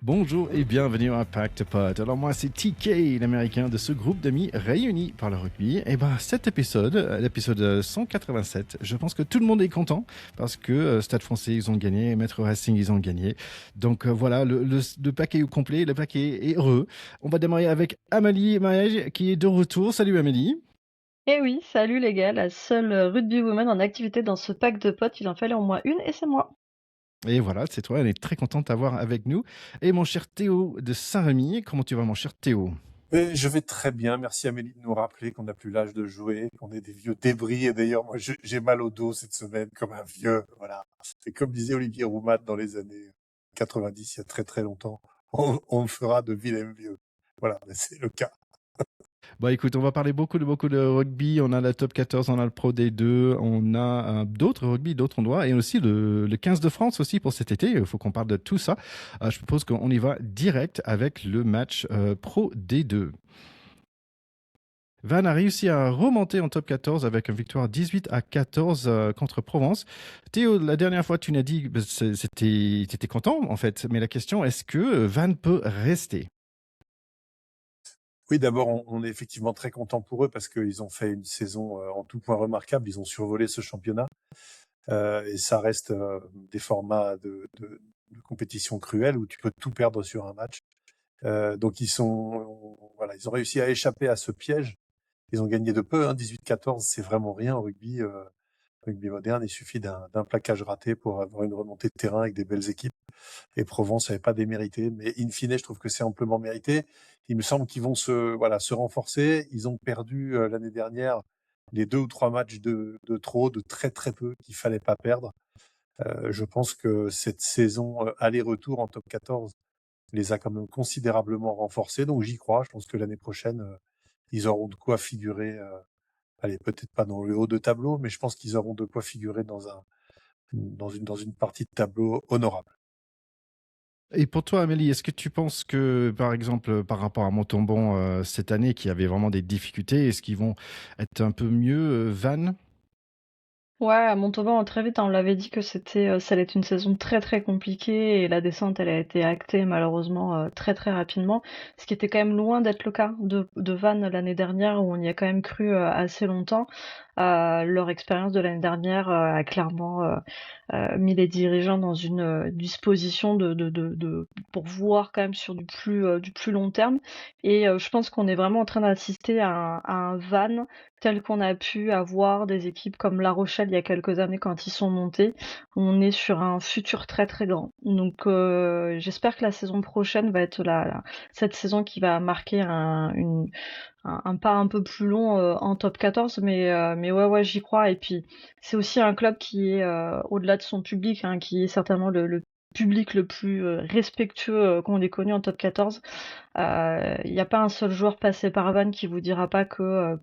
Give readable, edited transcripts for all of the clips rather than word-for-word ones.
Bonjour et bienvenue à Impact Pod. Alors moi c'est TK, l'américain de ce groupe d'amis réunis par le rugby. Et ben cet épisode, l'épisode 187, je pense que tout le monde est content parce que Stade Français ils ont gagné, Metro Racing ils ont gagné. Donc voilà, le paquet est complet, le paquet est heureux. On va démarrer avec Amélie Maëge qui est de retour. Salut Amélie. Eh oui, salut les gars, la seule rugby woman en activité dans ce pack de potes, il en fallait au moins une et c'est moi. Et voilà, c'est toi, elle est très contente de t'avoir avec nous. Et mon cher Théo de Saint-Rémy, comment tu vas mon cher Théo? Je vais très bien. Merci Amélie de nous rappeler qu'on n'a plus l'âge de jouer, qu'on est des vieux débris. Et d'ailleurs, moi, j'ai mal au dos cette semaine comme un vieux. Voilà. C'est comme disait Olivier Roumat dans les années 90, il y a très très longtemps. On me fera de vilains vieux. Voilà, mais c'est le cas. Bon, écoute, on va parler beaucoup de rugby. On a la top 14, on a le Pro D2, on a d'autres rugby, d'autres endroits, et aussi le 15 de France aussi pour cet été. Il faut qu'on parle de tout ça. Je propose qu'on y va direct avec le match Pro D2. Vannes a réussi à remonter en top 14 avec une victoire 18-14 contre Provence. Théo, la dernière fois, tu m'as dit que t'étais content en fait, mais la question, est-ce que Vannes peut rester? Oui, d'abord, on est effectivement très content pour eux parce qu'ils ont fait une saison en tout point remarquable. Ils ont survolé ce championnat. Et ça reste des formats de compétition cruelle où tu peux tout perdre sur un match. Donc voilà, ils ont réussi à échapper à ce piège. Ils ont gagné de peu, hein, 18-14, c'est vraiment rien au rugby, rugby moderne. Il suffit d'un plaquage raté pour avoir une remontée de terrain avec des belles équipes. Et Provence n'avait pas démérité, mais in fine, je trouve que c'est amplement mérité. Il me semble qu'ils vont se renforcer. Ils ont perdu l'année dernière les 2 ou 3 matchs de trop, de très très peu qu'il fallait pas perdre. Je pense que cette saison aller-retour en top 14 les a quand même considérablement renforcés, donc j'y crois. Je pense que l'année prochaine, ils auront de quoi figurer, allez, peut-être pas dans le haut de tableau, mais je pense qu'ils auront de quoi figurer dans une partie de tableau honorable. Et pour toi, Amélie, est-ce que tu penses que, par exemple, par rapport à Montauban cette année, qui avait vraiment des difficultés, est-ce qu'ils vont être un peu mieux, Vannes? Ouais, à Montauban, très vite, hein, on l'avait dit que ça allait être une saison très très compliquée et la descente, elle a été actée malheureusement très très rapidement, ce qui était quand même loin d'être le cas de Vannes l'année dernière où on y a quand même cru assez longtemps. Leur expérience de l'année dernière a clairement mis les dirigeants dans une disposition pour voir quand même sur du plus long terme. Et je pense qu'on est vraiment en train d'assister à un Vannes tel qu'on a pu avoir des équipes comme La Rochelle il y a quelques années quand ils sont montés. On est sur un futur très très grand. Donc j'espère que la saison prochaine va être cette saison qui va marquer un pas un peu plus long en top 14, mais ouais, j'y crois. Et puis, c'est aussi un club qui est, au-delà de son public, hein, qui est certainement le public le plus respectueux qu'on ait connu en top 14. Il n'y a pas un seul joueur passé par Vannes qui vous dira pas que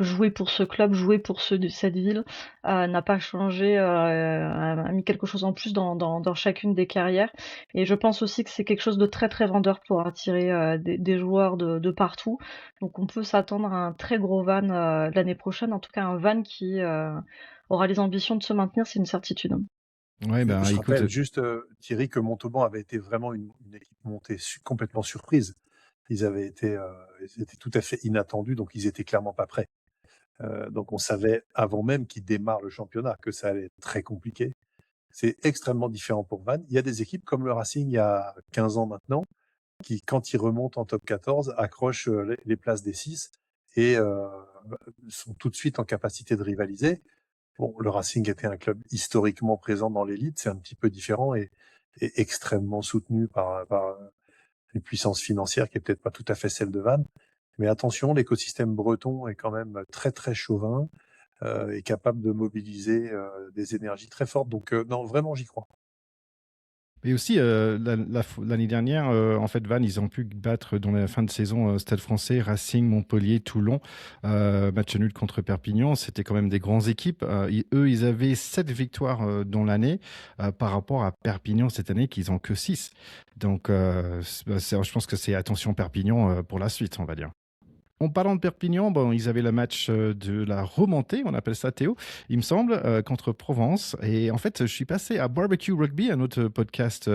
jouer pour ce club, jouer pour cette ville, n'a pas changé, a mis quelque chose en plus dans chacune des carrières. Et je pense aussi que c'est quelque chose de très très vendeur pour attirer des joueurs de partout. Donc on peut s'attendre à un très gros Vannes l'année prochaine, en tout cas un Vannes qui aura les ambitions de se maintenir, c'est une certitude. Ouais, ben Je écoute, rappelle juste, Thierry, que Montauban avait été vraiment une équipe montée complètement surprise. Ils étaient tout à fait inattendus, donc ils étaient clairement pas prêts. Donc on savait avant même qu'ils démarrent le championnat que ça allait être très compliqué. C'est extrêmement différent pour Vannes. Il y a des équipes comme le Racing il y a 15 ans maintenant qui, quand ils remontent en top 14, accrochent les places des 6 et sont tout de suite en capacité de rivaliser. Bon, le Racing était un club historiquement présent dans l'élite, c'est un petit peu différent et extrêmement soutenu par une puissance financière qui est peut-être pas tout à fait celle de Vannes. Mais attention, l'écosystème breton est quand même très très chauvin et capable de mobiliser des énergies très fortes. Donc non, vraiment, j'y crois. et aussi l'année dernière, en fait, Vannes, ils ont pu battre dans la fin de saison Stade Français, Racing, Montpellier, Toulon, match nul contre Perpignan. C'était quand même des grandes équipes. Eux, ils avaient 7 victoires dans l'année par rapport à Perpignan cette année, qu'ils ont que 6. Donc, je pense que c'est attention Perpignan pour la suite, on va dire. En parlant de Perpignan, bon, ils avaient le match de la remontée, on appelle ça Théo, il me semble, contre Provence. Et en fait, je suis passé à Barbecue Rugby, un autre podcast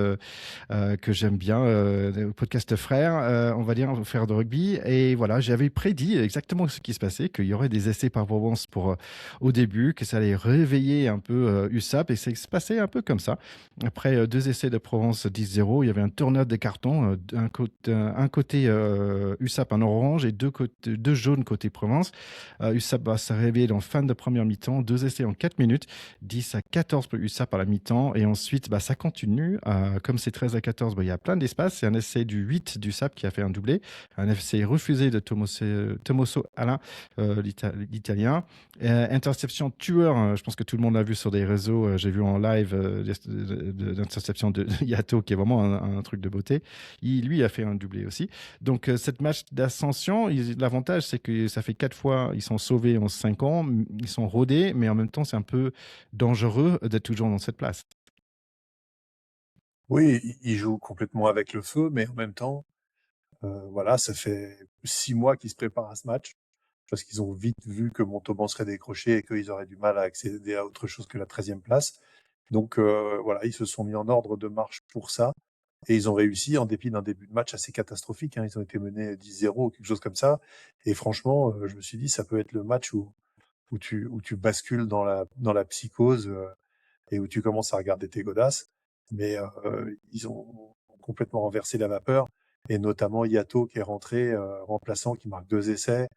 que j'aime bien, le podcast frère, on va dire, frère de rugby. Et voilà, j'avais prédit exactement ce qui se passait, qu'il y aurait des essais par Provence pour, au début, que ça allait réveiller un peu USAP. Et c'est se passé un peu comme ça. Après deux essais de Provence 10-0, il y avait un tourneur de cartons, un côté USAP en orange et deux jaunes côté Provence. USAP va se réveiller en fin de première mi-temps, deux essais en 4 minutes, 10-14 pour USAP à la mi-temps. Et ensuite, ça continue. Comme c'est 13-14, il y a plein d'espace. C'est un essai du 8 du SAP qui a fait un doublé. Un essai refusé de Tomoso Alain, l'Italien. Interception tueur, je pense que tout le monde l'a vu sur des réseaux. J'ai vu en live l'interception de Yato, qui est vraiment un truc de beauté. Lui a fait un doublé aussi. Donc, cette match d'ascension, l'avantage, c'est que ça fait 4 fois, ils sont sauvés en 5 ans, ils sont rodés, mais en même temps, c'est un peu dangereux d'être toujours dans cette place. Oui, ils jouent complètement avec le feu, mais en même temps, voilà, ça fait 6 mois qu'ils se préparent à ce match, parce qu'ils ont vite vu que Montauban serait décroché et qu'ils auraient du mal à accéder à autre chose que la 13e place. Donc voilà, ils se sont mis en ordre de marche pour ça. Et ils ont réussi en dépit d'un début de match assez catastrophique. Hein. Ils ont été menés 10-0 ou quelque chose comme ça. Et franchement, je me suis dit, ça peut être le match où tu bascules dans la psychose et où tu commences à regarder tes godasses. Mais ils ont complètement renversé la vapeur. Et notamment Yato qui est rentré remplaçant, qui marque 2 essais,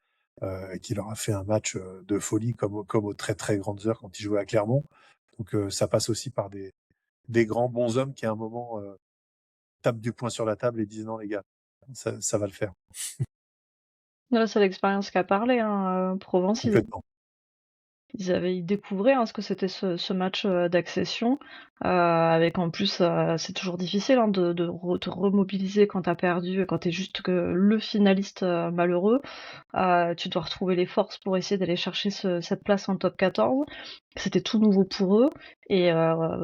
et qui leur a fait un match de folie comme aux très très grandes heures quand ils jouaient à Clermont. Donc ça passe aussi par des grands bons hommes qui à un moment tapent du poing sur la table et disent non les gars, ça va le faire. Là, c'est l'expérience qui a parlé, hein. Provence, Complètement. ils découvraient ce que c'était ce match d'accession, avec en plus, c'est toujours difficile de te remobiliser quand t'as perdu et quand t'es juste que le finaliste malheureux. Tu dois retrouver les forces pour essayer d'aller chercher cette place en top 14. C'était tout nouveau pour eux. Et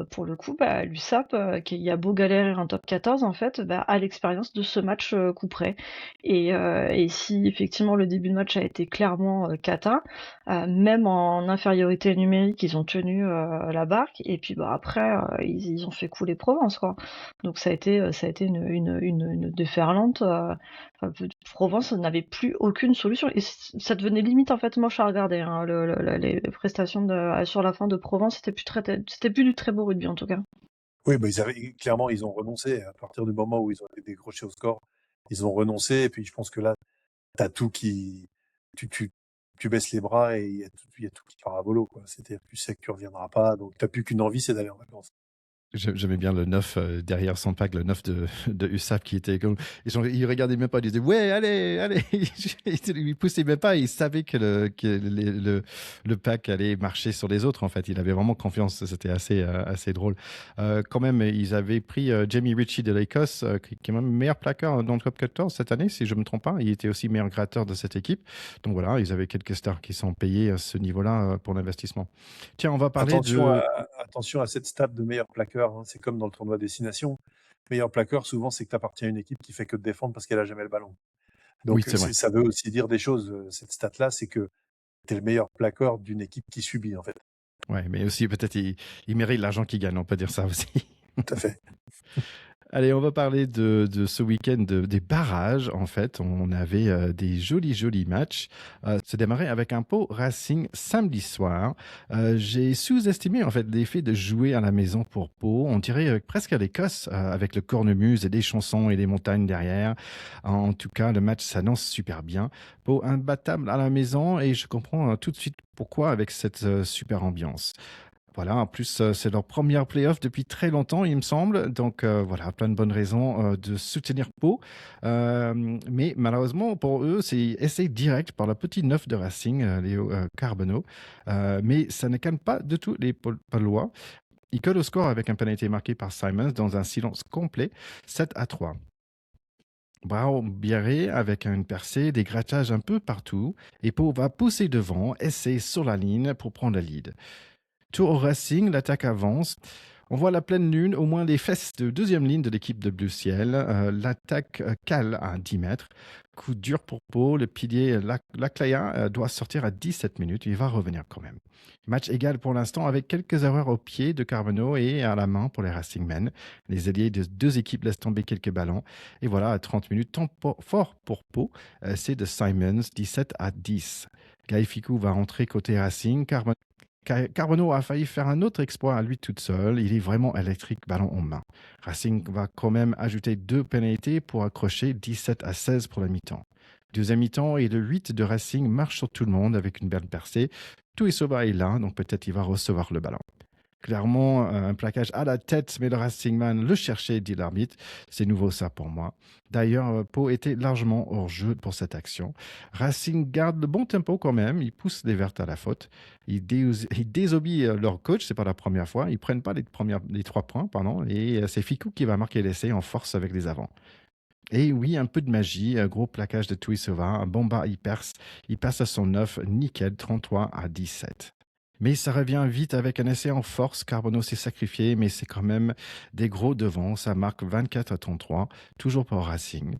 pour le coup, l'USAP, qui a beau galérer en top 14, en fait, a l'expérience de ce match coup près. Et si effectivement le début de match a été clairement cata, même en infériorité numérique, ils ont tenu la barque. Et puis après, ils ont fait couler Provence, quoi. Donc ça a été une déferlante. Provence n'avait plus aucune solution et ça devenait limite en fait moche à regarder. Hein. Les prestations sur la fin de Provence, c'était plus du très beau rugby en tout cas. Oui, clairement, ils ont renoncé. À partir du moment où ils ont été décrochés au score, ils ont renoncé. Et puis, je pense que là, t'as tout qui, tu, tu, tu baisses les bras et il y a tout qui part à volo, quoi. C'est-à-dire que tu sais que tu reviendras pas. Donc, t'as plus qu'une envie, c'est d'aller en vacances. J'aimais bien le 9 derrière son pack, le 9 de USAP qui était comme. Il regardait même pas, il disait ouais, allez, allez. Il poussait même pas, il savait que le pack allait marcher sur les autres en fait. Il avait vraiment confiance, c'était assez drôle. Quand même, ils avaient pris Jamie Ritchie de l'Écosse, qui est même meilleur plaqueur dans le top 14 cette année, si je ne me trompe pas. Il était aussi meilleur gratteur de cette équipe. Donc voilà, ils avaient quelques stars qui sont payés à ce niveau-là pour l'investissement. Tiens, on va parler de. Attention à cette stat de meilleur plaqueur. Hein. C'est comme dans le tournoi Destination. Meilleur plaqueur, souvent, c'est que tu appartiens à une équipe qui fait que de défendre parce qu'elle a jamais le ballon. Oui, Donc, c'est vrai. ça veut aussi dire des choses. Cette stat-là, c'est que tu es le meilleur plaqueur d'une équipe qui subit, en fait. Ouais, mais aussi peut-être il mérite l'argent qu'il gagne, on peut dire ça aussi. Tout à fait. Allez, on va parler de ce week-end des barrages. En fait, on avait des jolis matchs. Ça démarrait avec un Pau Racing samedi soir. J'ai sous-estimé en fait l'effet de jouer à la maison pour Pau. On dirait presque à l'Écosse avec le cornemuse et des chansons et des montagnes derrière. En tout cas, le match s'annonce super bien. Pau imbattable à la maison et je comprends tout de suite pourquoi avec cette super ambiance. Voilà, en plus, c'est leur première playoff depuis très longtemps, il me semble. Donc, voilà, plein de bonnes raisons de soutenir Pau. Mais malheureusement, pour eux, c'est essai direct par la petite neuf de Racing, Léo Carbonneau. Mais ça ne calme pas du tout les Palois. Ils collent au score avec un pénalité marqué par Simons dans un silence complet, 7-3. Bravo Biarré avec une percée, des grattages un peu partout. Et Pau va pousser devant, essayer sur la ligne pour prendre le lead. Tour au Racing, l'attaque avance. On voit la pleine lune, au moins les fesses de deuxième ligne de l'équipe de Bleu Ciel. L'attaque cale à 10 mètres. coup dur pour Pau. Le pilier Laclaya doit sortir à 17 minutes. Il va revenir quand même. Match égal pour l'instant avec quelques erreurs au pied de Carbonneau et à la main pour les Racing Men. Les alliés de deux équipes laissent tomber quelques ballons. Et voilà, à 30 minutes, temps fort pour Pau, c'est de Simons, 17-10. Guy Ficou va rentrer côté Racing. Carbonneau a failli faire un autre exploit à lui toute seule. Il est vraiment électrique, ballon en main. Racing va quand même ajouter 2 pénalités pour accrocher 17-16 pour la mi-temps. Deuxième mi-temps et le 8 de Racing marche sur tout le monde avec une belle percée. Tuisova est là, donc peut-être il va recevoir le ballon. Clairement, un plaquage à la tête, mais le Racingman le cherchait, dit l'arbitre. C'est nouveau ça pour moi. D'ailleurs, Pau était largement hors jeu pour cette action. Racing garde le bon tempo quand même. Ils poussent les Verts à la faute. Ils désobéissent leur coach, c'est pas la première fois. Ils prennent pas les 3 points, pardon. Et c'est Ficou qui va marquer l'essai en force avec les avants. Et oui, un peu de magie, un gros plaquage de Tuisova, un Bomba, il passe à son 9, nickel, 33-17. Mais ça revient vite avec un essai en force. Carbonneau s'est sacrifié, mais c'est quand même des gros devants. Ça marque 24-33, toujours pour Racing.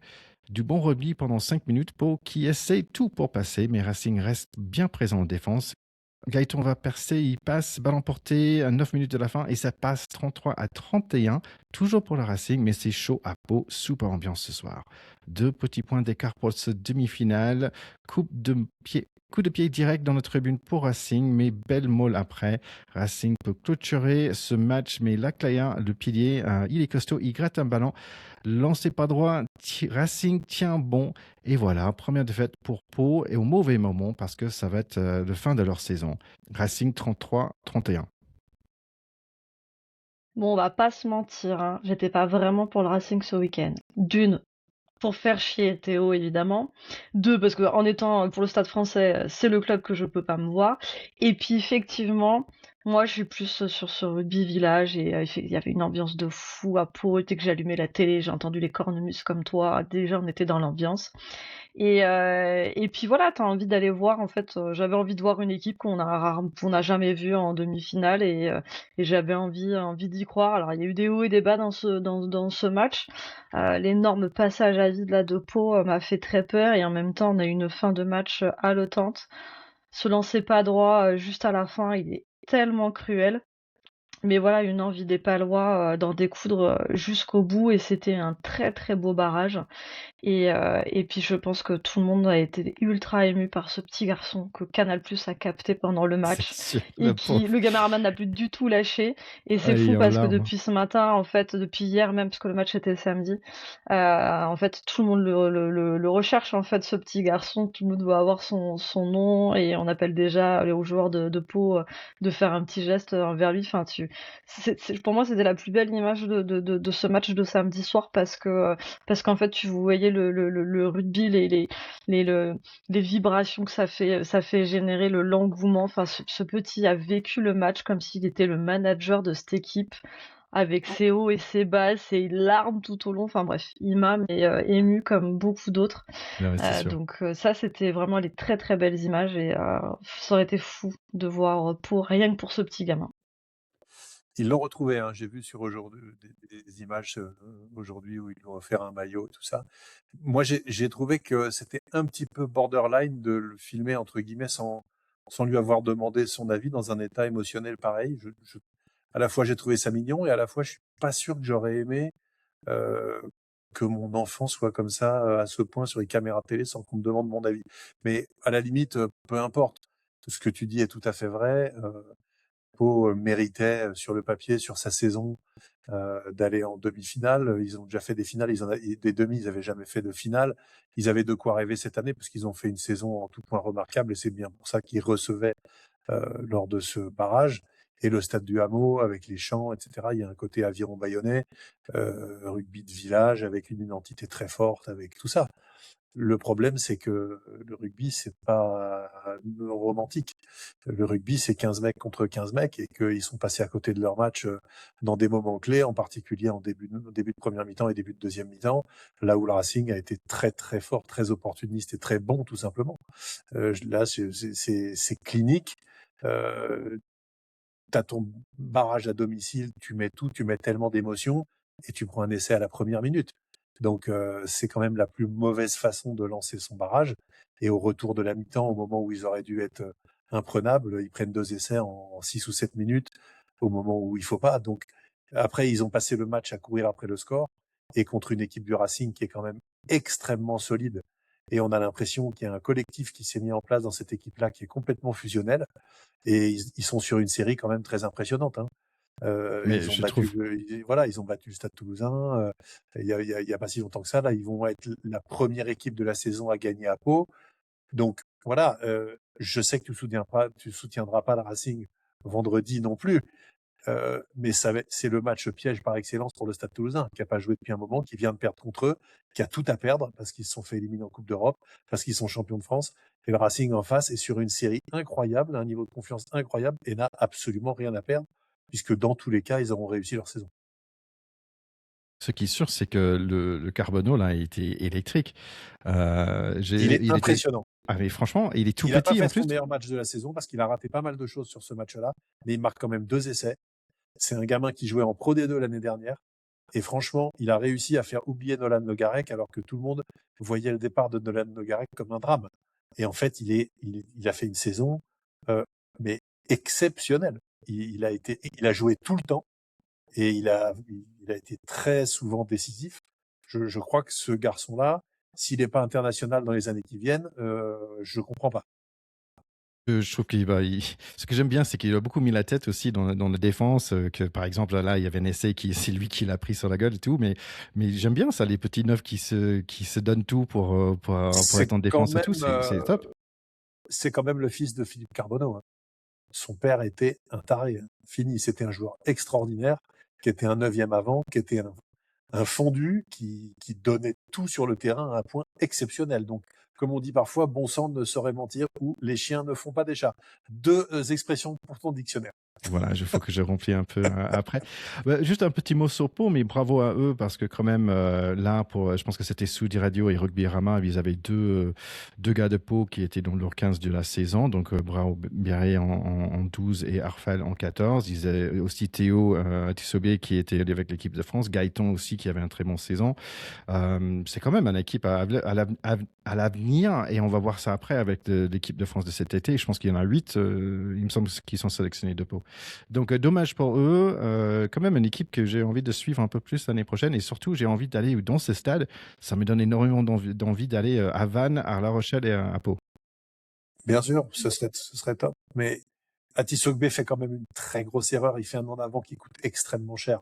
Du bon rugby pendant 5 minutes, Pau qui essaie tout pour passer, mais Racing reste bien présent en défense. Gaëton va percer, il passe, ballon porté à 9 minutes de la fin et ça passe 33-31, toujours pour le Racing, mais c'est chaud à Pau, super ambiance ce soir. 2 petits points d'écart pour ce demi-finale, coup de pied direct dans notre tribune pour Racing, mais belle molle après. Racing peut clôturer ce match, mais Laclaya, le pilier, il est costaud, il gratte un ballon, lancé pas droit, Racing tient bon. Et voilà, première défaite pour Pau et au mauvais moment parce que ça va être le fin de leur saison. Racing 33-31. Bon, on va pas se mentir, hein, j'étais pas vraiment pour le Racing ce week-end. D'une, pour faire chier Théo, évidemment. Deux, parce que en étant pour le Stade français, c'est le club que je peux pas me voir. Et puis, effectivement, moi, je suis plus sur ce rugby village et il y avait une ambiance de fou à Pau. Dès que j'allumais la télé, j'ai entendu les cornemuses comme toi. Déjà, on était dans l'ambiance. Et puis voilà, t'as envie d'aller voir. En fait, j'avais envie de voir une équipe qu'on n'a jamais vue en demi-finale et j'avais envie d'y croire. Alors, il y a eu des hauts et des bas dans ce match. L'énorme passage à vide là de Pau m'a fait très peur et en même temps, on a eu une fin de match haletante. Se lancer pas droit juste à la fin, il est tellement cruel. Mais voilà, une envie des Palois d'en découdre jusqu'au bout et c'était un très très beau barrage. Et puis je pense que tout le monde a été ultra ému par ce petit garçon que Canal+ a capté pendant le C'est match sûr, et le qui pauvre. le caméraman n'a plus du tout lâché. Et c'est Ah, il fou est en parce que larmes. depuis ce matin, en fait, depuis hier même, parce que le match était samedi, en fait, tout le monde le recherche, en fait, ce petit garçon. Tout le monde doit avoir son nom et on appelle déjà aux joueurs de Pau de faire un petit geste envers lui. Enfin, pour moi, c'était la plus belle image de ce match de samedi soir parce qu'en fait, tu voyais le rugby, les vibrations que ça fait générer, l'engouement. Enfin, ce petit a vécu le match comme s'il était le manager de cette équipe, avec ses hauts et ses bas, ses larmes tout au long. Enfin bref, il m'a ému comme beaucoup d'autres. Ah ouais, c'est sûr. Donc ça, c'était vraiment les très très belles images et ça aurait été fou de voir rien que pour ce petit gamin. Ils l'ont retrouvé, hein. J'ai vu sur aujourd'hui des images aujourd'hui où ils lui ont offert un maillot, tout ça. Moi, j'ai trouvé que c'était un petit peu borderline de le filmer entre guillemets sans lui avoir demandé son avis dans un état émotionnel pareil. À la fois, j'ai trouvé ça mignon et à la fois, je suis pas sûr que j'aurais aimé euh, que mon enfant soit comme ça à ce point sur les caméras télé sans qu'on me demande mon avis. Mais à la limite, peu importe. Tout ce que tu dis est tout à fait vrai. Pau méritait sur le papier, sur sa saison, d'aller en demi-finale. Ils ont déjà fait des finales, des demi, ils n'avaient jamais fait de finale. Ils avaient de quoi rêver cette année parce qu'ils ont fait une saison en tout point remarquable et c'est bien pour ça qu'ils recevaient lors de ce barrage. Et le stade du Hameau avec les chants, etc. Il y a un côté aviron bayonnais, rugby de village avec une identité très forte, avec tout ça. Le problème, c'est que le rugby, c'est pas romantique. Le rugby, c'est 15 mecs contre 15 mecs et qu'ils sont passés à côté de leur match dans des moments clés, en particulier en début de première mi-temps et début de deuxième mi-temps, là où le Racing a été très très fort, très opportuniste et très bon, tout simplement. Là, c'est clinique. T'as ton barrage à domicile, tu mets tout, tu mets tellement d'émotions et tu prends un essai à la première minute. Donc c'est quand même la plus mauvaise façon de lancer son barrage. Et au retour de la mi-temps, au moment où ils auraient dû être imprenables, ils prennent 2 essais en 6 ou 7 minutes au moment où il faut pas. Donc après, ils ont passé le match à courir après le score et contre une équipe du Racing qui est quand même extrêmement solide. Et on a l'impression qu'il y a un collectif qui s'est mis en place dans cette équipe-là qui est complètement fusionnel. Et ils sont sur une série quand même très impressionnante, hein. Mais Ils ont je battu trouve. ils ont battu le Stade Toulousain. Il y a pas si longtemps que ça. Là, ils vont être la première équipe de la saison à gagner à Pau. Donc voilà, je sais que tu soutiendras pas le Racing vendredi non plus. Mais c'est le match piège par excellence pour le Stade Toulousain, qui a pas joué depuis un moment, qui vient de perdre contre eux, qui a tout à perdre parce qu'ils se sont fait éliminer en Coupe d'Europe, parce qu'ils sont champions de France. Et le Racing en face est sur une série incroyable, un niveau de confiance incroyable et n'a absolument rien à perdre, puisque dans tous les cas, ils auront réussi leur saison. Ce qui est sûr, c'est que le Carbonneau, là, il était électrique. Il est Il était. impressionnant. Ah, mais franchement, il est tout Il n'a pas petit en fait plus. son meilleur match de la saison parce qu'il a raté pas mal de choses sur ce match-là, mais il marque quand même 2 essais. C'est un gamin qui jouait en Pro D2 l'année dernière. Et franchement, il a réussi à faire oublier Nolan Le Garec alors que tout le monde voyait le départ de Nolan Le Garec comme un drame. Et en fait, il a fait une saison, euh, mais exceptionnelle. Il a joué tout le temps et il a été très souvent décisif. Je crois que ce garçon-là, s'il n'est pas international dans les années qui viennent, je comprends pas. Je trouve qu'il va. Ce que j'aime bien, c'est qu'il a beaucoup mis la tête aussi dans la défense. Que par exemple, là, il y avait un essai qui, c'est lui qui l'a pris sur la gueule et tout. Mais j'aime bien ça, les petits neufs qui se donnent tout pour C'est être en quand défense et tout. même, C'est top. c'est quand même le fils de Philippe Carbonneau, hein. Son père était un taré, hein. Fini, c'était un joueur extraordinaire, qui était un neuvième avant, qui était un fondu, qui donnait tout sur le terrain à un point exceptionnel. Donc, comme on dit parfois, bon sang ne saurait mentir ou les chiens ne font pas des chats. Deux expressions pour ton dictionnaire. Voilà, il faut que je remplis un peu après. Bah, juste un petit mot sur Pau, mais bravo à eux parce que quand même là, je pense que c'était Soudi Radio et Rugby Rama, ils avaient deux gars de Pau qui étaient dans leur 15 de la saison, donc bravo Biarré en 12 et Arfal en 14. Ils avaient aussi Théo Tissobé qui était avec l'équipe de France, Gaëtan aussi qui avait un très bon saison. C'est quand même une équipe à l'avenir et on va voir ça après avec l'équipe de France de cet été. Je pense qu'il y en a 8, il me semble, qui sont sélectionnés de Pau. Donc, dommage pour eux. Quand même, une équipe que j'ai envie de suivre un peu plus l'année prochaine. Et surtout, j'ai envie d'aller dans ce stade. Ça me donne énormément d'envie d'aller à Vannes, à La Rochelle et à Pau. Bien sûr, ce serait top. Mais Atisogbe fait quand même une très grosse erreur. Il fait un en avant qui coûte extrêmement cher.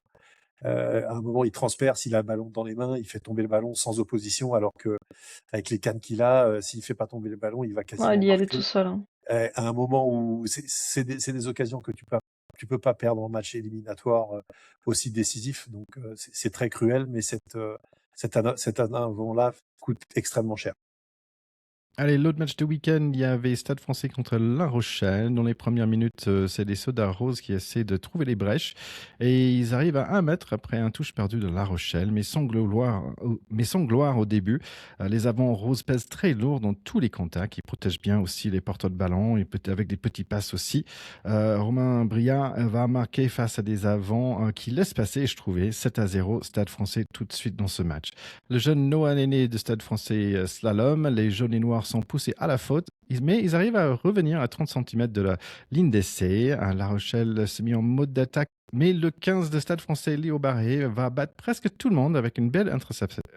À un moment, il transperce, il a le ballon dans les mains, il fait tomber le ballon sans opposition, alors que avec les cannes qu'il a, s'il fait pas tomber le ballon, il va Ouais, quasiment il y allait tout marquer. seul, hein. À un moment où c'est des occasions que tu peux pas perdre en match éliminatoire aussi décisif. Donc c'est très cruel, mais cet avant-là coûte extrêmement cher. Allez, l'autre match de week-end, il y avait Stade Français contre La Rochelle. Dans les premières minutes, c'est les Sodas Roses qui essaient de trouver les brèches. Et ils arrivent à 1 mètre après un touche perdu de La Rochelle, mais sans gloire au début. Les avants roses pèsent très lourd dans tous les contacts. Ils protègent bien aussi les porteurs de ballon, et avec des petits passes aussi. Romain Bria va marquer face à des avants qui laissent passer, je trouvais. 7-0, Stade Français tout de suite dans ce match. Le jeune Noah Néné de Stade Français slalom, les jaunes et noirs sont poussés à la faute, mais ils arrivent à revenir à 30 centimètres de la ligne d'essai. La Rochelle se met en mode d'attaque, mais le 15 de Stade Français, Léo Barré, va battre presque tout le monde avec une belle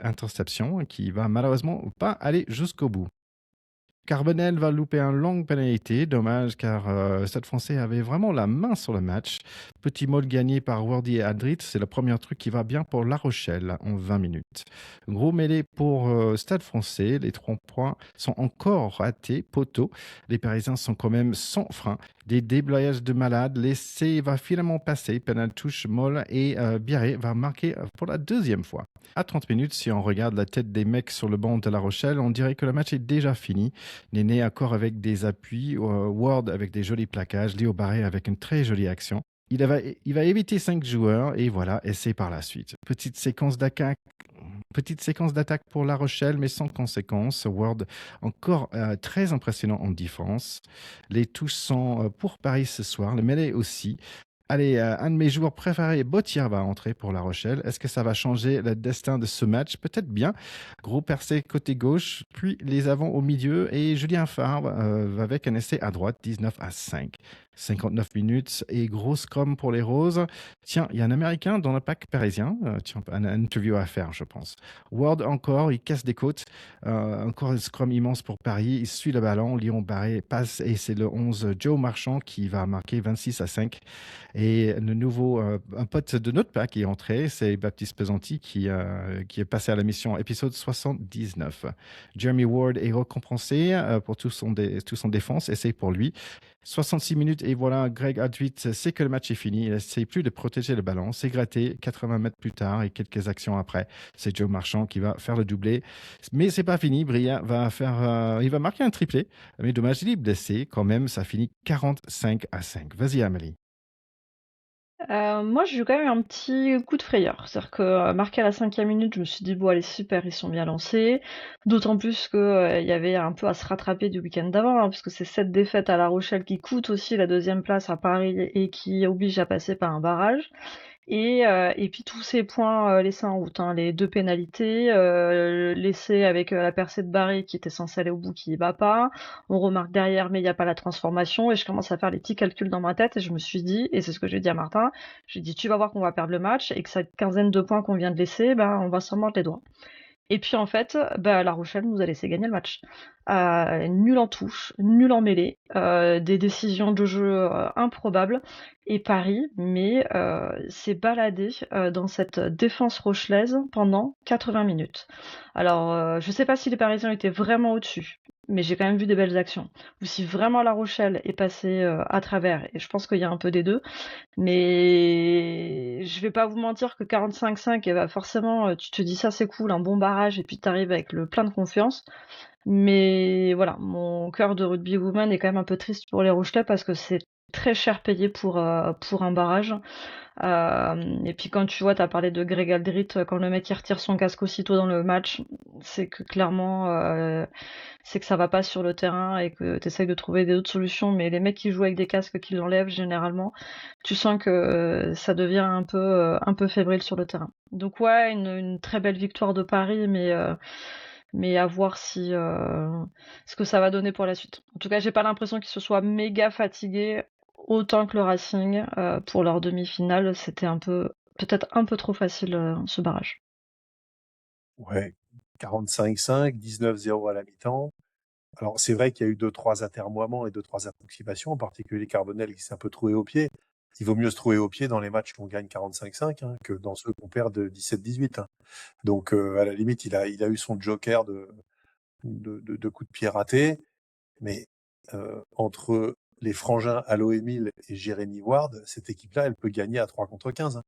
interception qui va malheureusement pas aller jusqu'au bout. Carbonel va louper une longue pénalité, dommage car Stade Français avait vraiment la main sur le match. Petit mot gagné par Wardy et Adrit, c'est le premier truc qui va bien pour La Rochelle en 20 minutes. Gros mêlée pour Stade Français, les 3 points sont encore ratés, poteau. Les Parisiens sont quand même sans frein. Des déblayages de malades, l'essai va finalement passer, pénal touche molle et Biarré va marquer pour la deuxième fois. À 30 minutes, si on regarde la tête des mecs sur le banc de La Rochelle, on dirait que le match est déjà fini. Néné accord avec des appuis, Ward avec des jolis plaquages, Léo Barré avec une très jolie action. Il va éviter 5 joueurs et voilà, essai par la suite. Petite séquence d'attaque pour La Rochelle, mais sans conséquence. Ward encore très impressionnant en défense. Les touches sont pour Paris ce soir, le mêlée aussi. Allez, un de mes joueurs préférés, Bottia, va entrer pour La Rochelle. Est-ce que ça va changer le destin de ce match? Peut-être bien. Gros percé côté gauche, puis les avants au milieu et Julien Favre avec un essai à droite, 19-5. 59 minutes et gros scrum pour les Roses. Tiens, il y a un Américain dans le pack parisien. Tiens, un interview à faire, je pense. Ward encore, il casse des côtes. Encore un scrum immense pour Paris. Il suit le ballon. Lyon Barré passe et c'est le 11 Joe Marchand qui va marquer 26-5. Et le nouveau, un pote de notre pack qui est entré, c'est Baptiste Pesanti qui est passé à la mission épisode 79. Jeremy Ward est récompensé pour tout son défense et c'est pour lui. 66 minutes et voilà, Greg Adwit sait que le match est fini. Il n'essaie plus de protéger le ballon. C'est gratté 80 mètres plus tard et quelques actions après. C'est Joe Marchand qui va faire le doublé. Mais c'est pas fini. Bria va il va marquer un triplé. Mais dommage, il est blessé. Quand même, ça finit 45-5. Vas-y, Amélie. Moi, j'ai eu quand même un petit coup de frayeur. C'est-à-dire que, marqué à la 5e minute, je me suis dit: «Bon allez super, ils sont bien lancés». D'autant plus que, il y avait un peu à se rattraper du week-end d'avant, hein, puisque c'est cette défaite à La Rochelle qui coûte aussi la 2e place à Paris et qui oblige à passer par un barrage. Et puis tous ces points, laissés en route, hein, les 2 pénalités, l'essai avec, la percée de Barry qui était censée aller au bout qui y va pas. On remarque derrière mais il y a pas la transformation et je commence à faire les petits calculs dans ma tête et je me suis dit et c'est ce que j'ai dit à Martin, j'ai dit: «Tu vas voir qu'on va perdre le match et que cette quinzaine de points qu'on vient de laisser, ben, on va s'en mordre les doigts». Et puis en fait, bah, La Rochelle nous a laissé gagner le match. Nul en touche, nul en mêlée, des décisions de jeu improbables. Et Paris s'est baladé dans cette défense rochelaise pendant 80 minutes. Alors, je sais pas si les Parisiens étaient vraiment au-dessus, mais j'ai quand même vu des belles actions. Ou si vraiment La Rochelle est passée à travers, et je pense qu'il y a un peu des deux. Mais je vais pas vous mentir que 45-5, eh ben forcément, tu te dis ça c'est cool, un bon barrage, et puis t'arrives avec le plein de confiance. Mais voilà, mon cœur de rugby woman est quand même un peu triste pour les Rochelais parce que c'est très cher payé pour un barrage. Et puis quand tu vois, t'as parlé de Greg Aldrit, quand le mec il retire son casque aussitôt dans le match, c'est que clairement, c'est que ça va pas sur le terrain et que t'essayes de trouver des autres solutions. Mais les mecs qui jouent avec des casques qui l'enlèvent généralement, tu sens que ça devient un peu fébrile sur le terrain. Donc ouais, une très belle victoire de Paris, mais à voir si ce que ça va donner pour la suite. En tout cas, j'ai pas l'impression qu'ils se soient méga fatigués autant que le Racing pour leur demi-finale. C'était peut-être un peu trop facile ce barrage. Ouais, 45-5, 19-0 à la mi-temps. Alors, c'est vrai qu'il y a eu 2-3 atermoiements et 2-3 approximations, en particulier Carbonel qui s'est un peu trouvé au pied. Il vaut mieux se trouver au pied dans les matchs qu'on gagne 45-5 que dans ceux qu'on perd de 17-18. Donc, à la limite, il a eu son joker de coups de pied ratés. Mais entre les frangins Allo Emile et Jérémy Ward, cette équipe-là, elle peut gagner à 3 contre 15.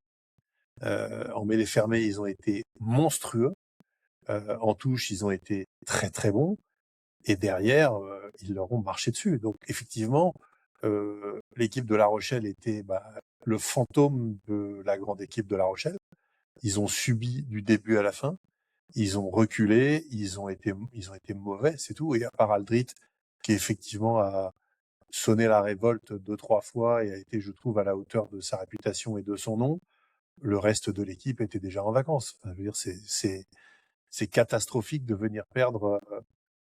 En mêlée fermée, ils ont été monstrueux. En touche, ils ont été très très bons. Et derrière, ils leur ont marché dessus. Donc effectivement, l'équipe de La Rochelle était le fantôme de la grande équipe de La Rochelle. Ils ont subi du début à la fin. Ils ont reculé, ils ont été mauvais, c'est tout. Et à part Aldrit, qui effectivement a sonné la révolte 2-3 fois et a été, je trouve, à la hauteur de sa réputation et de son nom, le reste de l'équipe était déjà en vacances. Enfin, je veux dire, c'est catastrophique de venir perdre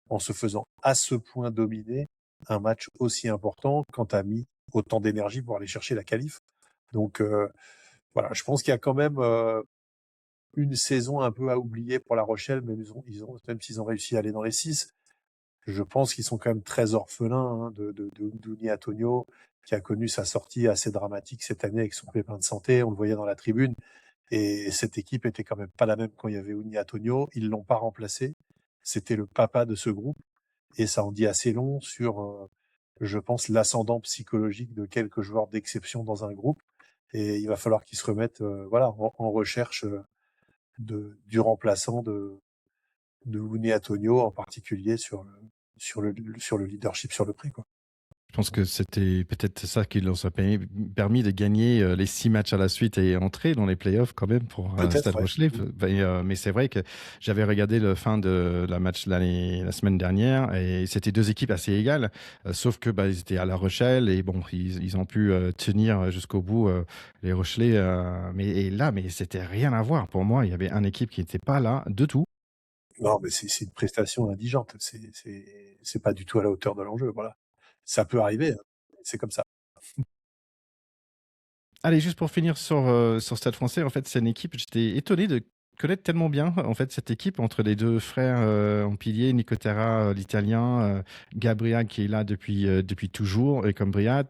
en se faisant à ce point dominer un match aussi important quand tu as mis autant d'énergie pour aller chercher la qualif. Donc voilà, je pense qu'il y a quand même une saison un peu à oublier pour La Rochelle, même même s'ils ont réussi à aller dans les 6. Je pense qu'ils sont quand même très orphelins de Douni Antonio, qui a connu sa sortie assez dramatique cette année avec son pépin de santé. On le voyait dans la tribune. Et cette équipe était quand même pas la même quand il y avait Uni Antonio. Ils l'ont pas remplacé. C'était le papa de ce groupe. Et ça en dit assez long sur, je pense, l'ascendant psychologique de quelques joueurs d'exception dans un groupe. Et il va falloir qu'ils se remettent, voilà, en recherche du remplaçant de Uni Antonio, en particulier sur le leadership sur le prix, quoi. Je pense que c'était peut-être ça qui leur a permis de gagner les 6 matchs à la suite et entrer dans les playoffs quand même pour Stade Peut-être, ouais. Rochelais. Mais c'est vrai que j'avais regardé le fin de la match la semaine dernière et c'était deux équipes assez égales, sauf que ils étaient à La Rochelle et bon, ils ont pu tenir jusqu'au bout les Rochelais. Mais c'était rien à voir pour moi. Il y avait une équipe qui n'était pas là de tout. Non, mais c'est une prestation indigente. C'est pas du tout à la hauteur de l'enjeu. Voilà. Ça peut arriver, hein. C'est comme ça. Allez, juste pour finir sur Stade Français, en fait, c'est une équipe, j'étais étonné de connaître tellement bien, en fait, cette équipe entre les deux frères en pilier, Nico Terra, l'Italien, Gabriel qui est là depuis toujours, et comme Briat,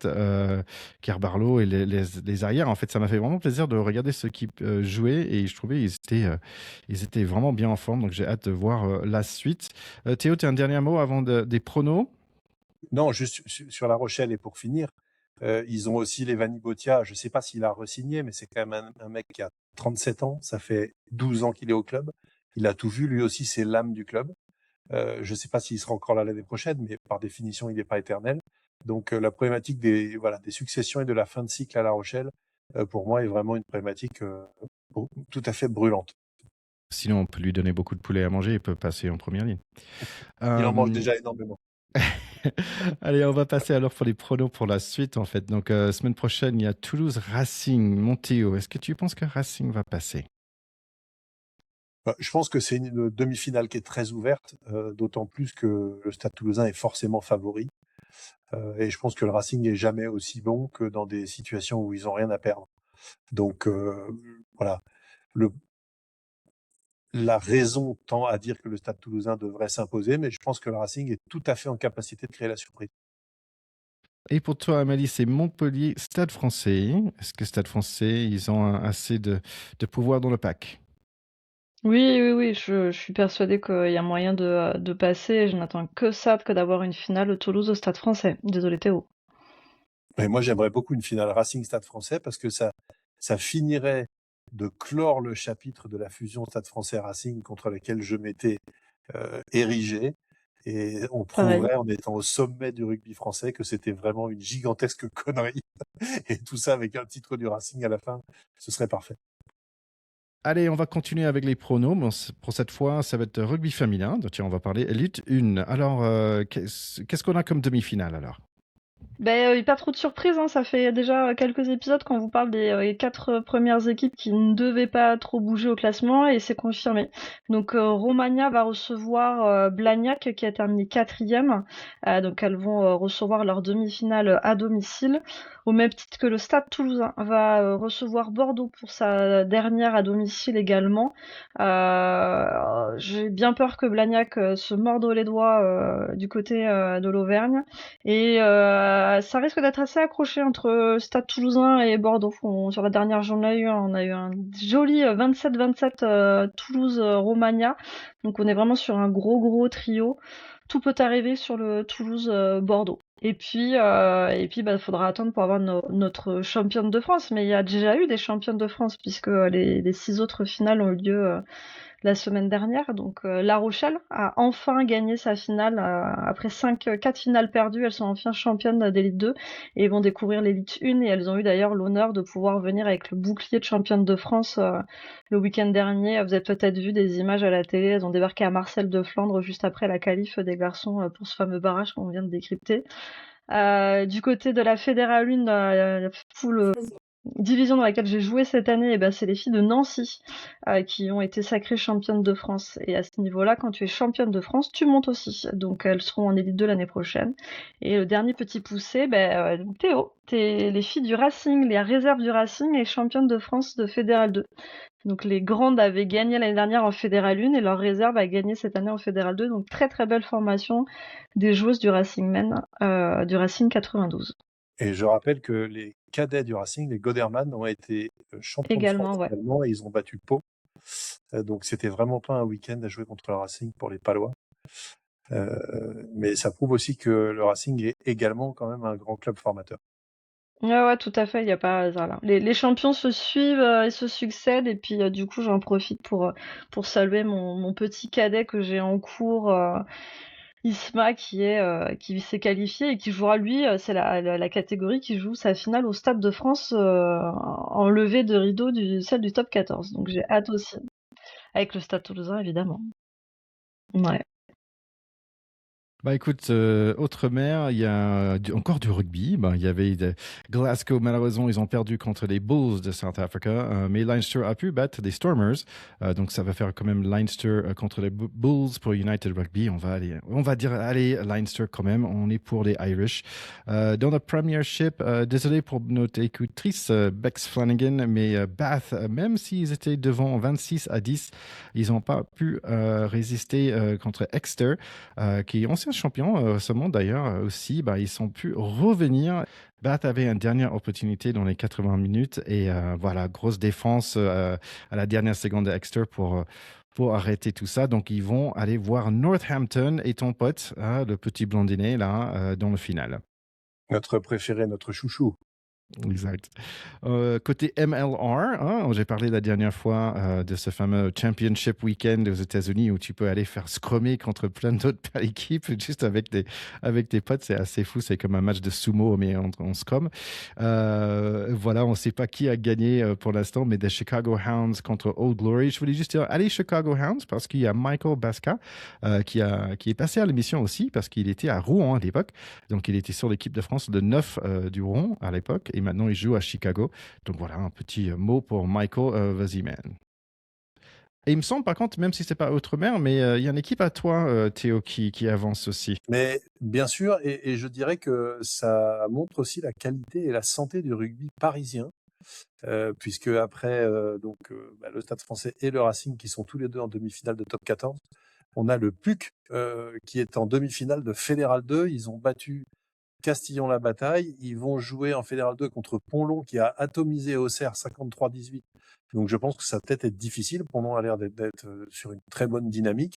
Kerbarlo et les arrières. En fait, ça m'a fait vraiment plaisir de regarder cette équipe jouer et je trouvais ils étaient vraiment bien en forme, donc j'ai hâte de voir la suite. Théo, tu as un dernier mot avant des pronos? Non, juste sur La Rochelle et pour finir, ils ont aussi Levani Botia. Je sais pas s'il a re-signé, mais c'est quand même un mec qui a 37 ans. Ça fait 12 ans qu'il est au club. Il a tout vu. Lui aussi, c'est l'âme du club. Je sais pas s'il sera encore là l'année prochaine, mais par définition, il n'est pas éternel. Donc, la problématique des successions et de la fin de cycle à La Rochelle, pour moi, est vraiment une problématique tout à fait brûlante. Sinon, on peut lui donner beaucoup de poulet à manger, il peut passer en première ligne. Il en mange Euh, déjà énormément. Allez, on va passer alors pour les pronos pour la suite, en fait. Donc, semaine prochaine, il y a Toulouse Racing, Montéo. Est-ce que tu penses que Racing va passer? Je pense que c'est une demi-finale qui est très ouverte, d'autant plus que le Stade Toulousain est forcément favori. Et je pense que le Racing est jamais aussi bon que dans des situations où ils ont rien à perdre. Donc voilà, la raison tend à dire que le Stade Toulousain devrait s'imposer, mais je pense que le Racing est tout à fait en capacité de créer la surprise. Et pour toi, Amélie, c'est Montpellier, Stade Français. Est-ce que Stade Français, ils ont assez de pouvoir dans le pack? Oui, oui, oui, je suis persuadée qu'il y a moyen de passer. Et je n'attends que ça, que d'avoir une finale Toulouse au Stade Français. Désolé Théo. Mais moi, j'aimerais beaucoup une finale Racing Stade Français parce que ça finirait de clore le chapitre de la fusion Stade Français Racing contre laquelle je m'étais érigé. Et on Pareil. prouverait, en étant au sommet du rugby français, que c'était vraiment une gigantesque connerie. Et tout ça avec un titre du Racing à la fin, ce serait parfait. Allez, on va continuer avec les pronos. Bon, pour cette fois, ça va être rugby féminin. Donc, tiens, on va parler Elite 1. Alors, qu'est-ce qu'on a comme demi-finale alors? Pas trop de surprises, hein. Ça fait déjà quelques épisodes qu'on vous parle des 4 premières équipes qui ne devaient pas trop bouger au classement et c'est confirmé. Donc Romagna va recevoir Blagnac qui a terminé 4e. Donc elles vont recevoir leur demi-finale à domicile. Au même titre que le Stade Toulousain va recevoir Bordeaux pour sa dernière à domicile également. J'ai bien peur que Blagnac se morde les doigts du côté de l'Auvergne. Et ça risque d'être assez accroché entre Stade Toulousain et Bordeaux. Sur la dernière journée, on a eu un joli 27-27 Toulouse-Romagna. Donc on est vraiment sur un gros trio. Tout peut arriver sur le Toulouse-Bordeaux. Et puis, faudra attendre pour avoir notre championne de France. Mais il y a déjà eu des championnes de France puisque les 6 autres finales ont eu lieu la semaine dernière. Donc La Rochelle a enfin gagné sa finale après 4 finales perdues. Elles sont enfin championnes d'élite 2 et vont découvrir l'élite 1 et elles ont eu d'ailleurs l'honneur de pouvoir venir avec le bouclier de championne de France le week-end dernier. Vous avez peut-être vu des images à la télé. Elles ont débarqué à Marcel de Flandre juste après la qualif des garçons pour ce fameux barrage qu'on vient de décrypter. Du côté de la Fédérale 1, la poule division dans laquelle j'ai joué cette année, c'est les filles de Nancy qui ont été sacrées championnes de France. Et à ce niveau-là, quand tu es championne de France, tu montes aussi. Donc elles seront en élite 2 l'année prochaine. Et le dernier petit poussé, Théo, t'es les filles du Racing, les réserves du Racing et championnes de France de Fédéral 2. Donc les grandes avaient gagné l'année dernière en Fédéral 1 et leur réserve a gagné cette année en Fédéral 2. Donc très très belle formation des joueuses du Racing Men, du Racing 92. Et je rappelle que les cadets du Racing, les Goderman, ont été champions de Également, France ouais. également et ils ont battu Pau. Donc c'était vraiment pas un week-end à jouer contre le Racing pour les Palois. Mais ça prouve aussi que le Racing est également quand même un grand club formateur. Ouais, tout à fait, il y a pas voilà. Les champions se suivent et se succèdent et puis du coup j'en profite pour saluer mon petit cadet que j'ai en cours Isma qui s'est qualifié et qui jouera lui, c'est la catégorie qui joue sa finale au Stade de France en levée de rideau celle du top 14. Donc j'ai hâte aussi. Avec le Stade Toulousain évidemment. Ouais. Bah écoute, Outre-mer, il y a encore du rugby. Bah, il y avait Glasgow, malheureusement, ils ont perdu contre les Bulls de South Africa, mais Leinster a pu battre des Stormers. Donc ça va faire quand même Leinster contre les Bulls pour United Rugby. On va dire, allez, Leinster quand même, on est pour les Irish. Dans la Premiership, désolé pour notre écoutrice Bex Flanagan, mais Bath, même s'ils étaient devant 26-10, ils n'ont pas pu résister contre Exeter, qui est ancien champion récemment d'ailleurs aussi. Bah, ils ont pu revenir. Bath avait une dernière opportunité dans les 80 minutes et voilà, grosse défense à la dernière seconde d'Exeter pour arrêter tout ça. Donc ils vont aller voir Northampton et ton pote, le petit blondinet là, dans le final. Notre préféré, notre chouchou. Exact. Côté MLR, hein, j'ai parlé la dernière fois de ce fameux Championship Weekend aux États-Unis où tu peux aller faire scrummer contre plein d'autres équipes juste avec tes potes. C'est assez fou. C'est comme un match de sumo, mais en scrum. Voilà, on ne sait pas qui a gagné pour l'instant, mais des Chicago Hounds contre Old Glory. Je voulais juste dire, allez, Chicago Hounds, parce qu'il y a Michael Baska qui est passé à l'émission aussi, parce qu'il était à Rouen à l'époque. Donc, il était sur l'équipe de France de 9 du Rouen à l'époque. Et maintenant, il joue à Chicago. Donc voilà, un petit mot pour Michael. Vas-y, man. Et il me semble, par contre, même si c'est pas Outre-mer, mais il y a une équipe à toi, Théo, qui avance aussi. Mais bien sûr, et je dirais que ça montre aussi la qualité et la santé du rugby parisien, puisque après le Stade Français et le Racing, qui sont tous les deux en demi-finale de top 14, on a le PUC qui est en demi-finale de Fédéral 2. Ils ont battu Castillon-la-Bataille. Ils vont jouer en Fédéral 2 contre Pont-Long qui a atomisé Auxerre 53-18. Donc je pense que ça va peut-être être difficile. Pont-Long a l'air d'être sur une très bonne dynamique.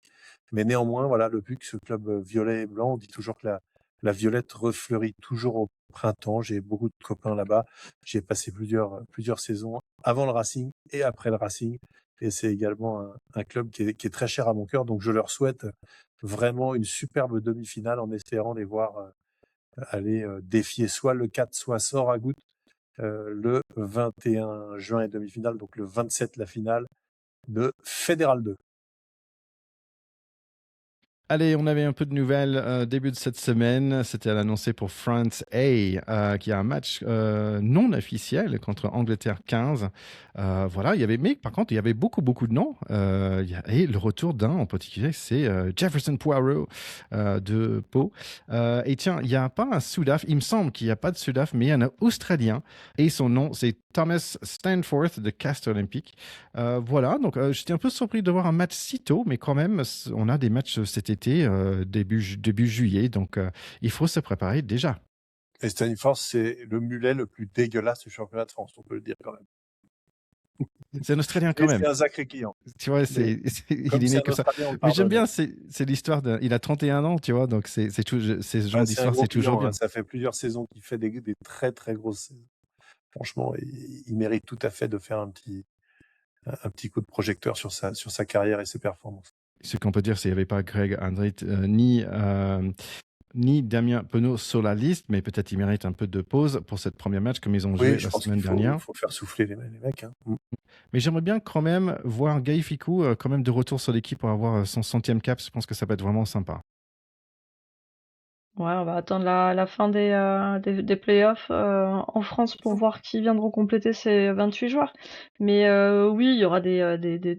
Mais néanmoins, voilà, le PUC, ce club violet et blanc, on dit toujours que la violette refleurit toujours au printemps. J'ai beaucoup de copains là-bas. J'ai passé plusieurs saisons avant le Racing et après le Racing. Et c'est également un club qui est très cher à mon cœur. Donc je leur souhaite vraiment une superbe demi-finale en espérant les voir aller défier soit le 4, soit Soragout le 21 juin et demi-finale, donc le 27 la finale de Fédéral 2. Allez, on avait un peu de nouvelles début de cette semaine. C'était à l'annoncer pour France A, qui a un match non officiel contre Angleterre 15. Voilà, mais par contre, il y avait beaucoup de noms. Et le retour d'un en particulier, c'est Jefferson Poirot de Pau. Et tiens, il n'y a pas un Sudaf, il me semble qu'il n'y a pas de Sudaf, mais il y a un Australien. Et son nom, c'est Thomas Stanforth de Cast Olympique. Voilà, donc j'étais un peu surpris de voir un match si tôt, mais quand même, on a des matchs cet été, début juillet, donc il faut se préparer déjà. Et Stanford, c'est le mulet le plus dégueulasse du championnat de France, on peut le dire quand même. C'est un Australien quand même. C'est un sacré client. Tu vois, il est né comme ça. Mais j'aime bien, c'est l'histoire il a 31 ans, tu vois, donc c'est ce genre d'histoire, c'est toujours bien. Ça fait plusieurs saisons qu'il fait des très très grosses saisons. Franchement, il mérite tout à fait de faire un petit coup de projecteur sur sa carrière et ses performances. Ce qu'on peut dire, c'est qu'il n'y avait pas Greg Andrit ni Damien Penaud sur la liste, mais peut-être il mérite un peu de pause pour cette première match comme ils ont joué la semaine dernière. Il faut faire souffler les mecs. Hein. Mais j'aimerais bien quand même voir Guy Ficou quand même de retour sur l'équipe pour avoir son 100e cap. Je pense que ça peut être vraiment sympa. Ouais, on va attendre la fin des playoffs en France pour voir qui viendront compléter ces 28 joueurs. Mais oui, il y aura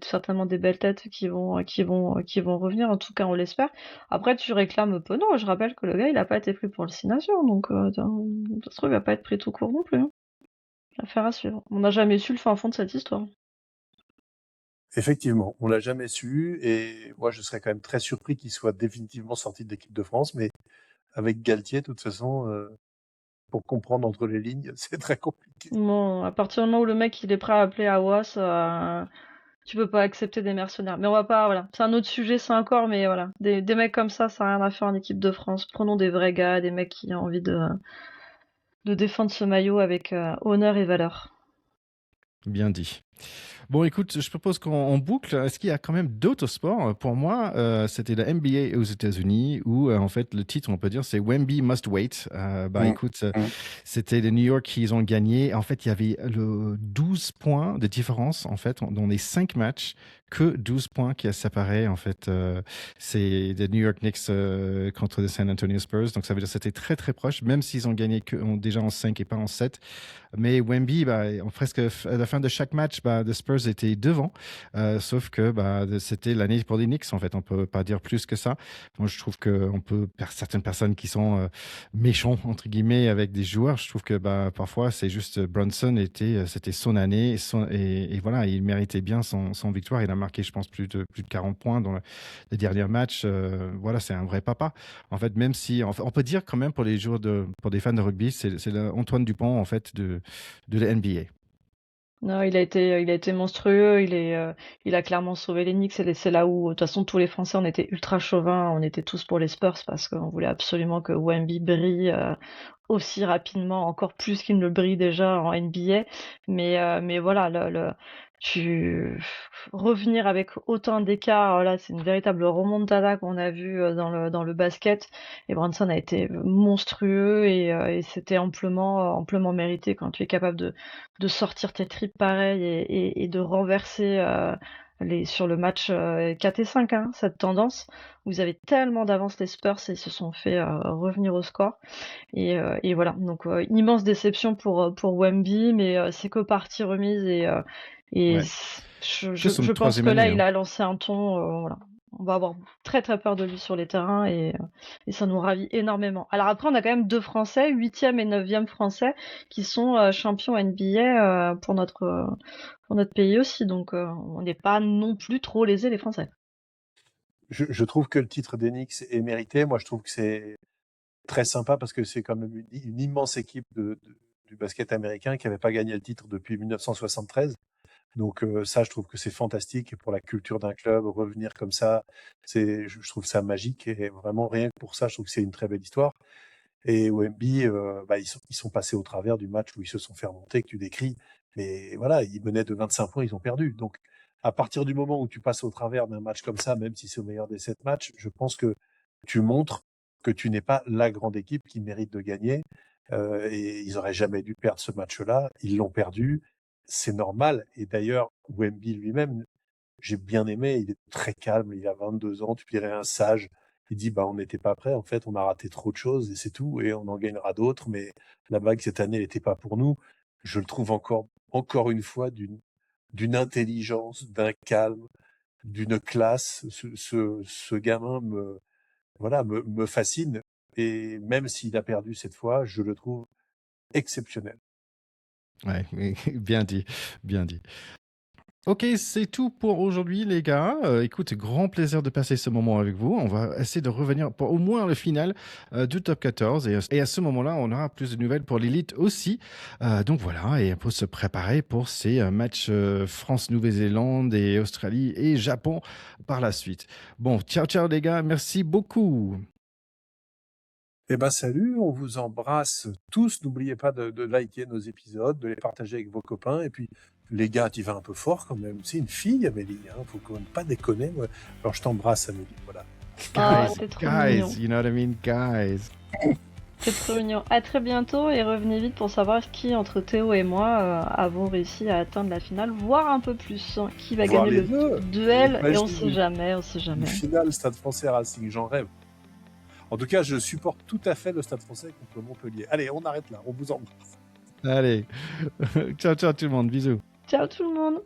certainement des belles têtes qui vont revenir. En tout cas, on l'espère. Après, tu réclames Penaud. Je rappelle que le gars, il a pas été pris pour le 6 Nations, donc ça se trouve, il va pas être pris tout court non plus. Hein. Affaire à suivre. On n'a jamais su le fin fond de cette histoire. Effectivement, on l'a jamais su, et moi, je serais quand même très surpris qu'il soit définitivement sorti de l'équipe de France, mais avec Galtier, de toute façon, pour comprendre entre les lignes, c'est très compliqué. Bon, à partir du moment où le mec il est prêt à appeler à Was, tu peux pas accepter des mercenaires. Mais on va pas, voilà. C'est un autre sujet, c'est encore, mais voilà. Des mecs comme ça n'a rien à faire en équipe de France. Prenons des vrais gars, des mecs qui ont envie de défendre ce maillot avec honneur et valeur. Bien dit. Bon, écoute, je propose qu'on boucle. Est-ce qu'il y a quand même d'autres sports? Pour moi, c'était la NBA aux États-Unis où, en fait, le titre, on peut dire, c'est Wemby Must Wait. Mm, Écoute, mm. c'était les New York qui ont gagné. En fait, il y avait 12 points de différence, en fait, dans les 5 matchs. Que 12 points qui a séparé, en fait, c'est les New York Knicks contre les San Antonio Spurs. Donc, ça veut dire que c'était très, très proche, même s'ils ont gagné déjà en 5 et pas en 7. Mais Wemby, presque à la fin de chaque match, les Spurs étaient devant. Sauf que c'était l'année pour les Knicks, en fait. On peut pas dire plus que ça. Moi, je trouve qu'on peut, certaines personnes qui sont méchants, entre guillemets, avec des joueurs, je trouve que parfois, c'est juste Brunson c'était son année. Et voilà, il méritait bien son victoire. Il a marqué, je pense, plus de 40 points dans les derniers matchs. Voilà, c'est un vrai papa. En fait, même si, on peut dire quand même pour pour des fans de rugby, c'est Antoine Dupont, en fait, de la NBA. Non, il a été monstrueux. Il a clairement sauvé les Knicks. C'est là où, de toute façon, tous les Français, on était ultra chauvins. On était tous pour les Spurs parce qu'on voulait absolument que Wemby brille aussi rapidement, encore plus qu'il ne le brille déjà en NBA. Mais voilà, revenir avec autant d'écart, là, c'est une véritable remontada qu'on a vue dans le basket. Et Brunson a été monstrueux et c'était amplement mérité quand tu es capable de sortir tes tripes pareilles et de renverser sur le match 4 et 5, hein, cette tendance. Vous avez tellement d'avance les Spurs et ils se sont fait revenir au score. Et voilà, donc immense déception pour Wemby, mais c'est que partie remise et Ouais. je, Que je, son je pense troisième que là année, il hein. a lancé un ton, voilà. On va avoir très très peur de lui sur les terrains et ça nous ravit énormément. Alors après on a quand même deux Français, 8e et 9e Français, qui sont champions NBA pour notre pays aussi, donc on n'est pas non plus trop lésés les Français. Je trouve que le titre d'Enix est mérité. Moi, je trouve que c'est très sympa parce que c'est quand même une immense équipe du basket américain qui n'avait pas gagné le titre depuis 1973. Donc ça, je trouve que c'est fantastique et pour la culture d'un club, revenir comme ça, je trouve ça magique et vraiment rien que pour ça, je trouve que c'est une très belle histoire. Et Wemby, ils sont passés au travers du match où ils se sont fait remonter que tu décris. Mais voilà, ils menaient de 25 points, ils ont perdu. Donc à partir du moment où tu passes au travers d'un match comme ça, même si c'est au meilleur des 7 matchs, je pense que tu montres que tu n'es pas la grande équipe qui mérite de gagner. Et ils auraient jamais dû perdre ce match-là. Ils l'ont perdu. C'est normal. Et d'ailleurs, Wemby lui-même, j'ai bien aimé. Il est très calme. Il a 22 ans. Tu dirais un sage. Il dit, on n'était pas prêt. En fait, on a raté trop de choses et c'est tout. Et on en gagnera d'autres. Mais la bague cette année, elle n'était pas pour nous. Je le trouve encore une fois d'une intelligence, d'un calme, d'une classe. Ce gamin me fascine. Et même s'il a perdu cette fois, je le trouve exceptionnel. Ouais, bien dit, bien dit. Ok, c'est tout pour aujourd'hui, les gars. Écoute, grand plaisir de passer ce moment avec vous. On va essayer de revenir pour au moins le final du top 14. Et à ce moment-là, on aura plus de nouvelles pour l'élite aussi. Donc voilà, et pour se préparer pour ces matchs France, Nouvelle-Zélande et Australie et Japon par la suite. Bon, ciao, ciao, les gars. Merci beaucoup. Eh ben salut, on vous embrasse tous. N'oubliez pas de liker nos épisodes, de les partager avec vos copains. Et puis, les gars, tu vas un peu fort quand même. C'est une fille, Amélie. Faut quand même pas déconner. Moi. Alors, je t'embrasse, Amélie. Voilà. Guys, T'es trop mignon. you know what I mean, guys. C'est trop mignon. À très bientôt et revenez vite pour savoir qui, entre Théo et moi, avons réussi à atteindre la finale, voire un peu plus. Qui va Voir gagner les le deux. duel et on Imagine sait jamais, on sait Une jamais. finale Stade Français Racing, j'en rêve. En tout cas, je supporte tout à fait le Stade Français contre Montpellier. Allez, on arrête là. On vous embrasse. Allez, ciao, ciao tout le monde. Bisous. Ciao tout le monde!